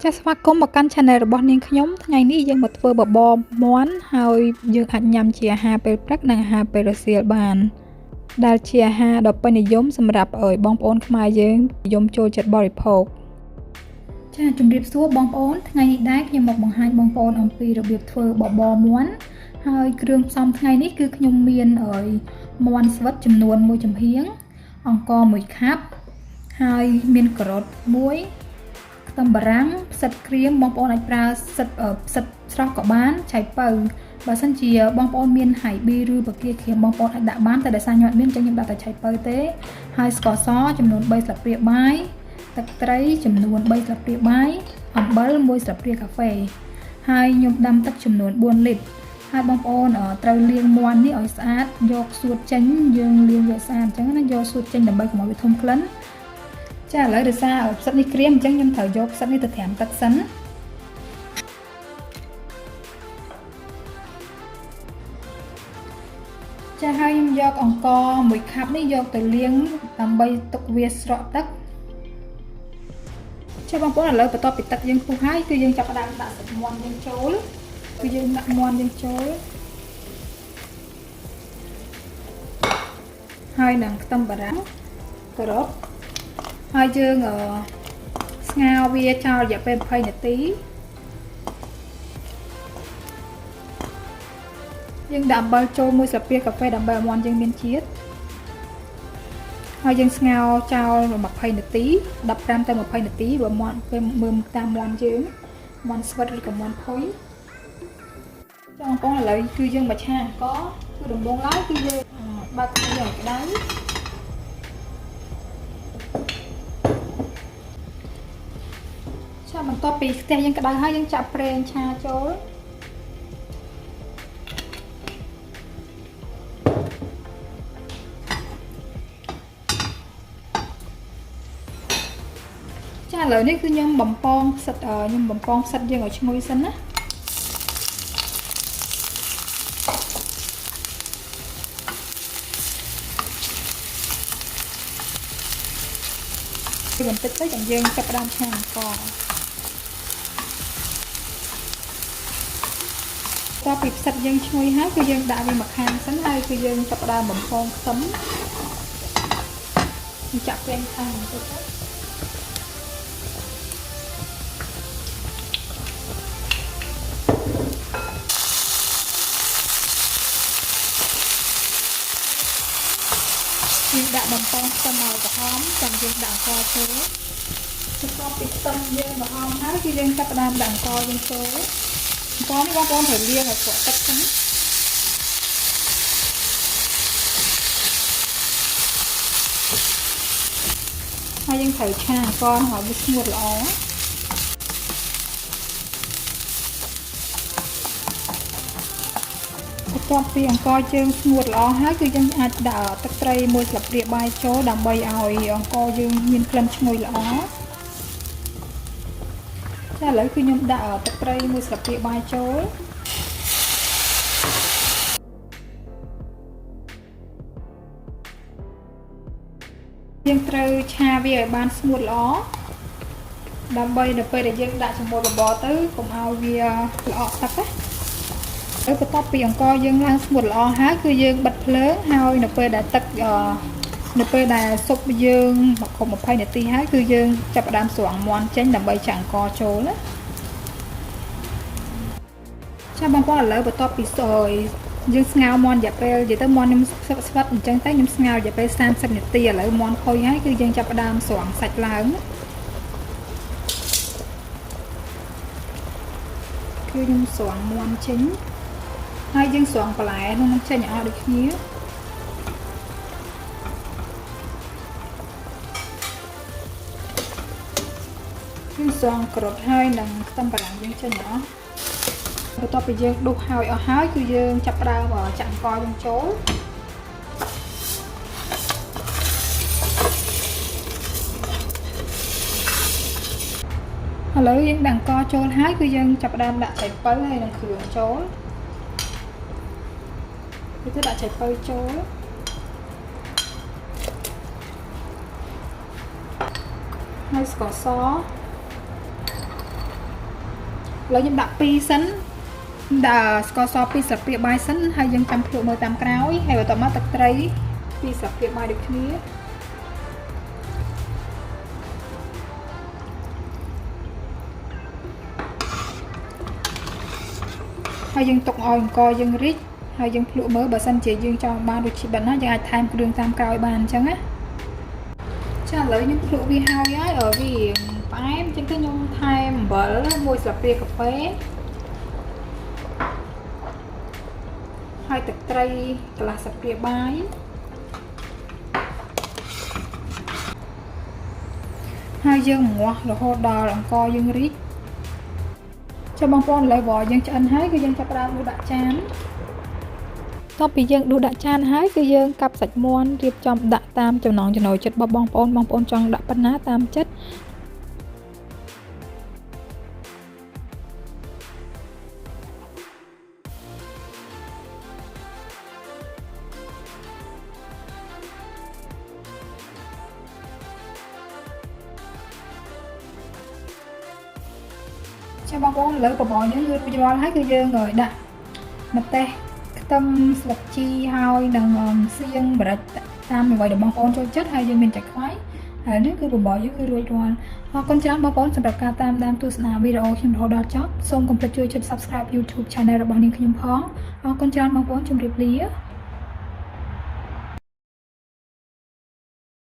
ចាសស្វាគមន៍មកកាន់ channel របស់នាងខ្ញុំថ្ងៃនេះយើងមកធ្វើបបរមាន់ហើយយើងអាចញ៉ាំជាអាហារពេលព្រឹកនិងអាហារពេលរសៀលបានដែលជាអាហារដ៏ពេញនិយមសម្រាប់ឲ្យបងប្អូនខ្មែរយើងនិយមចូលចិត្តបរិភោគចាជំរាបសួរបងប្អូនថ្ងៃនេះដែរខ្ញុំមកបង្ហាញបងប្អូនអំពីរបៀបធ្វើបបរមាន់ហើយគ្រឿងផ្សំថ្ងៃនេះគឺខ្ញុំមានមាន់ស្វិតចំនួន1ចំហៀងអង្ករ1ខាប់ហើយមានការ៉ុត1ខ្ទឹមបារាំងផ្សិតក្រៀមបងប្អូនអាចប្រើផ្សិតស្រស់ក៏បានឆៃពៅបើសិនជាបងប្អូនមានហៃប៊ីឬបាគាក្រៀមបងប្អូនអាចដាក់បានតែដោយសារខ្ញុំអត់មានចឹងខ្ញុំដាក់តែឆៃពៅទេហើយស្ករសចំនួន3ស្លាបព្រាបាយទឹកត្រីចំនួន3ស្លាបព្រាបាយអំបិល1ស្លាបព្រាកាហ្វេហើយខ្ញុំដាំទឹកចំនួន4លីត្រហើយបងប្អូនត្រូវលាងមាន់នេះឲ្យស្អាតយកសួតចេញយើងលាងយកស្អាតអញ្ចឹងណាយកសួតចេញដើម្បីកុំឲ្យវាធំក្លិនចាឥឡូវដោយសារផ្សិតនេះក្រៀមអញ្ចឹងខ្ញុំត្រូវយកផ្សិតនេះទៅត្រាំទឹកសិនចាហើយខ្ញុំយកអង្ករ1ខាប់នេះយកទៅលាងដើម្បីទុកវាស្រក់ទឹកចាបងប្អូនឥឡូវបន្ទាប់ពីទឹកយើងពុះហើយគឺយើងចាប់ផ្ដើមដាក់សាច់មាន់យើងចូលគឺយើងដាក់មាន់យើងចូលហើយនឹងខ្ទឹមបារាំងការ៉ុតហើយយើងស្ងោរវាចោលរយៈពេល20នាទីយើងដាក់អំបិលចូល1ស្លាបព្រាកាហ្វេដើម្បីឲ្យមាន់យើងមានជាតិហើយយើងស្ងោរចោល20នាទី15ទៅ20នាទីបើមាន់ពេលមើលតាមមាន់យើងមាន់ស្វិតឬក៏មាន់ផុយចាបងប្អូនឥឡូវគឺយើងមកឆាអង្ករគឺដំបូងឡើយគឺយើងបើកវាឲ្យក្តៅបន្ទាប់ពីខ្ទះយើងក្តៅហើយយើងចាក់ប្រេងឆាចូលចាឥឡូវនេះគឺខ្ញុំបំពងផ្សិតយើងឲ្យឈ្ងុយសិនណាបន្តិចទៅយើងចាប់ផ្ដើមឆាអង្ករតពីផ្សិតយើងឈ្ងុយហើយគឺយើងដាក់វាមកខាងសិនហើយគឺយើងចាប់ផ្ដើមបំពងខ្ទឹមចាក់ប្រេងខាងបន្តិចទៅយើងដាក់បំពងខ្ទឹមឲ្យក្រហមចាំយើងដាក់អង្ករចូលបន្ទាប់ពីខ្ទឹមយើងក្រហមហើយគឺយើងចាប់ផ្ដើមដាក់អង្ករយើងចូលអង្ករនេះបងប្អូនត្រូវលាងឲ្យស្រក់ទឹកសិនហើយយើងត្រូវឆាអង្ករឲ្យវាស្ងួតល្អបន្ទាប់ពីអង្ករយើងស្ងួតល្អហើយគឺយើងអាចដាក់ទឹកត្រី1ស្លាបព្រាបាយចូលដើម្បីឲ្យអង្ករយើងមានក្លិនឈ្ងុយល្អចាឥឡូវគឺខ្ញុំដាក់ទឹកត្រី1ស្លាបព្រាបាយចូលយើងត្រូវឆាវាឲ្យបានស្ងួតល្អដើម្បីនៅពេលដែលយើងដាក់ជាមួយបបរទៅកុំឲ្យវាល្អក់ទឹកណាបន្ទាប់ពីអង្ករយើងឡើងស្ងួតល្អហើយគឺយើងបិទភ្លើងហើយនៅពេលដែលស៊ុបយើងមកគ្រប់20នាទីហើយគឺយើងចាប់ផ្ដើមស្រង់មាន់ចេញដើម្បីចាក់អង្ករចូលណាចាបងប្អូនឥឡូវបន្ទាប់ពីយើងស្ងោរមាន់រយៈពេលនិយាយទៅមាន់ខ្ញុំស្វិតអញ្ចឹងទៅខ្ញុំស្ងោររយៈពេល30នាទីឥឡូវមាន់ផុយហើយគឺយើងចាប់ផ្ដើមស្រង់សាច់ឡើងគឺខ្ញុំស្រង់មាន់ចេញហើយយើងស្រង់បន្លែនោះនឹងចេញឲ្យដូចគ្នាយើងស្រង់ការ៉ុតហើយនិងខ្ទឹមបារាំងយើងចេញអស់បន្ទាប់ពីយើងដុសហើយអស់ហើយគឺយើងចាប់ផ្ដើមចាក់អង្ករយើងចូលឥឡូវយើងដាក់អង្ករចូលហើយគឺយើងចាប់ផ្ដើមដាក់ឆៃពៅហើយនិងគ្រឿងចូលគឺដាក់ឆៃពៅចូលហើយស្ករស lấy những đặc pi sắn đã có so pi sập pi bài sắn hay dân chăm phụ mơ tam cáo hay vào tầm mắt tật tây pi sập pi bài được kia hay dân tục ỏi coi dân rít hay dân phụ mơ bà sân chỉ dương cho ba đôi chị bẩn á dân ai tham đường tam cáo bàn chẳng á cha lấy những phụ vi hao á ở vì em trên cái nhung tham bở mua sập pi cà phê hai tật tây là sập pi bài hai dương mua rồi hồ đò làm co dương rít cho bông con lại vỏ dân cho anh hái cái dân cho ra đu đã chán top bị dân đu đã chán hái cái dân cặp sạch muôn riệp trong đã tam cho nón cho nồi chất bông con trong đã bắt ná tam chất cho bông con lấy của bỏ những người cho hết cái dơ người đã mặt tê tâm sập chi hoi đằng xiên bật tam mình vậy được bông con cho chất hay dân mình chạy khoái nếu cứ bỏ những cái rồi hoặc con chán bông con sập đặt ca tam đam tu sna video trên hồ đỏ chót xong complete chơi trên subscribe YouTube channel của bọn mình không hoặc con chán bông con trong review